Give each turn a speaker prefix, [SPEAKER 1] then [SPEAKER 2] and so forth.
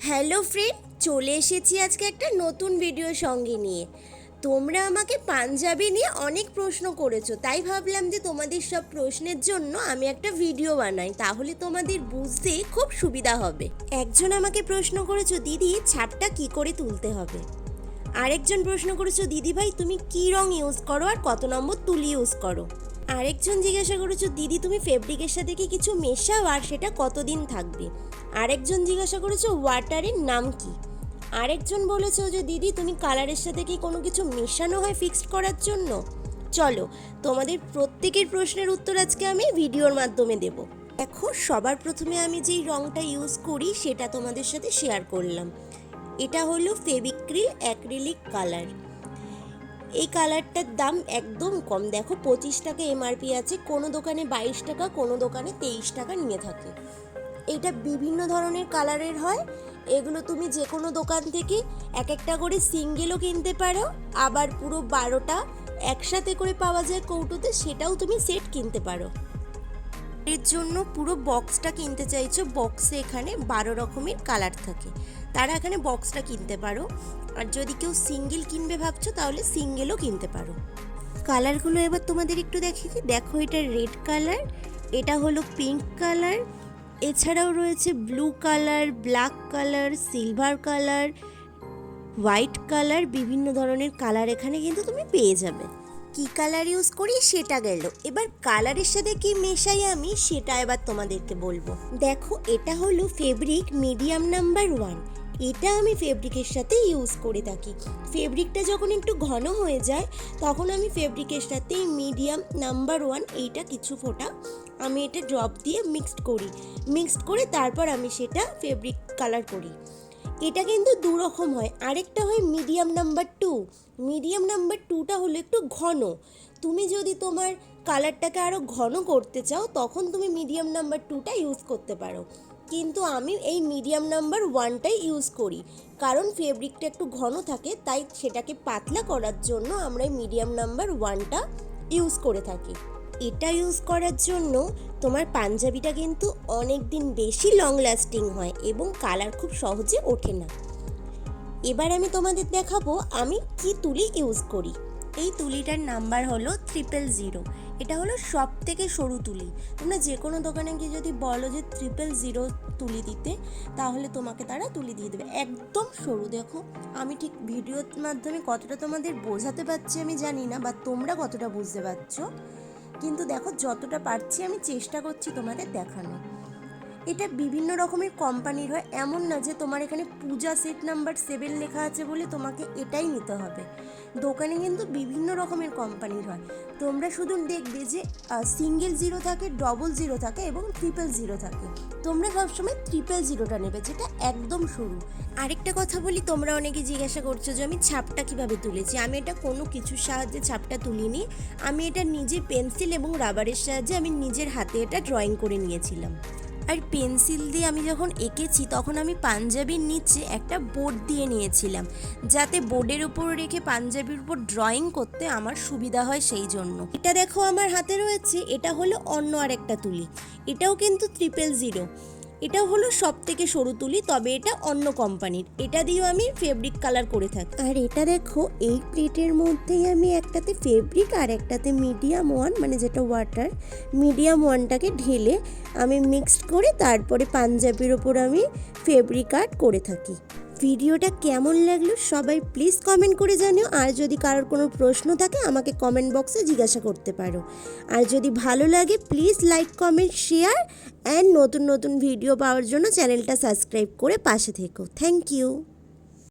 [SPEAKER 1] Hello friend, চলে এসেছি আজকে একটা নতুন ভিডিও সঙ্গে নিয়ে। তোমরা আমাকে পাঞ্জাবি নিয়ে অনেক প্রশ্ন করেছো, তাই ভাবলাম যে তোমাদের সব প্রশ্নের জন্য আমি একটা ভিডিও বানাই, তাহলে তোমাদের বুঝতে খুব সুবিধা হবে। একজন আমাকে প্রশ্ন করেছো, দিদি ছাপটা কি করে তুলতে হবে। আরেকজন প্রশ্ন করেছো, দিদি ভাই তুমি কি রং ইউজ করো আর কত নম্বর তুলি ইউজ করো। আরেকজন জিজ্ঞাসা করেছো, দিদি তুমি ফেব্রিকের সাথে কি কিছু মেশাও আর সেটা কতদিন থাকবে। আরেকজন জিজ্ঞাসা করেছো ওয়াটারের নাম কি। আরেকজন বলেছো যে দিদি তুমি কালারের সাথে কি কোনো কিছু মেশানো হয় ফিক্সড করার জন্য। চলো তোমাদের প্রত্যেকের প্রশ্নের উত্তর আজকে আমি ভিডিওর মাধ্যমে দেব। দেখো, সবার প্রথমে আমি যেই রংটা ইউজ করি সেটা তোমাদের সাথে শেয়ার করলাম। এটা হলো ফেভিক্রিল অ্যাক্রিলিক কালার। এই কালারটার দাম একদম কম, দেখো 25 টাকা এমআরপি আছে, কোনো দোকানে 22 টাকা, কোনো দোকানে 23 টাকা নিয়ে থাকে। এটা বিভিন্ন ধরনের কালারের হয়। এগুলো তুমি যে কোনো দোকান থেকে এক একটা করে সিঙ্গেলও কিনতে পারো, আবার পুরো 12টা একসাথে করে পাওয়া যায় কৌটোতে, সেটাও তুমি সেট কিনতে পারো। এর জন্য পুরো বক্সটা কিনতে চাইছো, বক্সে এখানে 12 রকমের কালার থাকে, তারা এখানে বক্সটা কিনতে পারো। আর যদি কেউ সিঙ্গেল কিনবে ভাবছো তাহলে সিঙ্গেলও কিনতে পারো। কালারগুলো এবার তোমাদের একটু দেখিয়ে, দেখো এটা রেড কালার, এটা হলো পিঙ্ক কালার, এছাড়াও রয়েছে blue colour, black colour, silver colour, white colour, বিভিন্ন ধরনের কালার এখানে কিন্তু তুমি পেয়ে যাবে। কি কালার ইউজ করি সেটা গেল, এবার কালারের সাথে কি মেশাই আমি সেটা এবার তোমাদেরকে বলবো। দেখো, এটা হলো ফেব্রিক মিডিয়াম নাম্বার 1। এটা আমি ফেব্রিকের সাথে ইউজ করে থাকি। ফেব্রিকটা যখন একটু ঘন হয়ে যায় তখন আমি ফেব্রিকের সাথে মিডিয়াম নাম্বার 1 এইটা কিছু ফোঁটা আমি এটা ড্রপ দিয়ে মিক্সড করে তারপর আমি সেটা ফেব্রিক কালার করি। এটা কিন্তু দু রকম হয়, আরেকটা হয় মিডিয়াম নাম্বার 2। মিডিয়াম নাম্বার 2টা হলো একটু ঘন। তুমি যদি তোমার কালারটাকে আরও ঘন করতে চাও তখন তুমি মিডিয়াম নাম্বার 2টা ইউজ করতে পারো, কিন্তু আমি এই মিডিয়াম নাম্বার 1টাই ইউজ করি, কারণ ফেব্রিকটা একটু ঘন থাকে, তাই সেটাকে পাতলা করার জন্য আমরা এই মিডিয়াম নাম্বার 1টা ইউজ করে থাকি। এটা ইউজ করার জন্য তোমার পাঞ্জাবিটা কিন্তু অনেক দিন বেশি লং লাস্টিং হয় এবং কালার খুব সহজে ওঠে না। এবার আমি তোমাদের দেখাবো আমি কি তুলি ইউজ করি। এই তুলিটার নাম্বার হলো 000। এটা হলো সব থেকে সরু তুলি। তোমরা যে কোনো দোকানে গিয়ে যদি বলো যে 000 তুলি দিতে, তাহলে তোমাকে তারা তুলি দিয়ে দেবে, একদম সরু। দেখো, আমি ঠিক ভিডিওর মাধ্যমে কতটা তোমাদের বোঝাতে পারছি আমি জানি না, বা তোমরা কতটা বুঝতে পারছো, কিন্তু দেখো যতটা পারছি আমি চেষ্টা করছি তোমাদের দেখানো। এটা বিভিন্ন রকমের কোম্পানির হয়, এমন না যে তোমার এখানে পূজা সেট নাম্বার 7 লেখা আছে বলে তোমাকে এটাই নিতে হবে। দোকানে কিন্তু বিভিন্ন রকমের কোম্পানির হয়। তোমরা শুধু দেখবে যে সিঙ্গেল 0 থাকে, ডবল 0 থাকে এবং 000 থাকে। তোমরা সবসময় 000টা নেবে, যেটা একদম সরু। আরেকটা কথা বলি, তোমরা অনেকে জিজ্ঞাসা করছো যে আমি ছাপটা কিভাবে তুলেছি। আমি এটা কোনো কিছুর সাহায্যে ছাপটা তুলিনি, আমি এটা নিজে পেন্সিল এবং রাবারের সাহায্যে আমি নিজের হাতে এটা ড্রয়িং করে নিয়েছিলাম। আর পেন্সিল দিয়ে আমি যখন এঁকেছি তখন আমি পাঞ্জাবির নিচে একটা বোর্ড দিয়ে নিয়েছিলাম, যাতে বোর্ডের উপর রেখে পাঞ্জাবির উপর ড্রয়িং করতে আমার সুবিধা হয়, সেই জন্য। এটা দেখো আমার হাতে রয়েছে, এটা হলো অন্য আরেকটা তুলি, এটাও কিন্তু 000। এটাও হলো সব থেকে সরু তুলি, তবে এটা অন্য কোম্পানির, এটা দিয়েও আমি ফেব্রিক কালার করে থাকি। আর এটা দেখো, এই প্লেটের মধ্যেই আমি একটাতে ফেব্রিক আর একটাতে মিডিয়াম 1, মানে যেটা ওয়াটার, মিডিয়াম 1টাকে ঢেলে আমি মিক্সড করে তারপরে পাঞ্জাবির ওপর আমি ফেব্রিক আর্ট করে থাকি। ভিডিওটা কেমন লাগলো সবাই প্লিজ কমেন্ট করে জানিও। আর যদি কারোর কোনো প্রশ্ন থাকে আমাকে কমেন্ট বক্সে জিজ্ঞাসা করতে পারো। আর যদি ভালো লাগে please like, comment, share and নতুন নতুন ভিডিও পাওয়ার জন্য চ্যানেলটা সাবস্ক্রাইব করে পাশে থেকো। Thank you.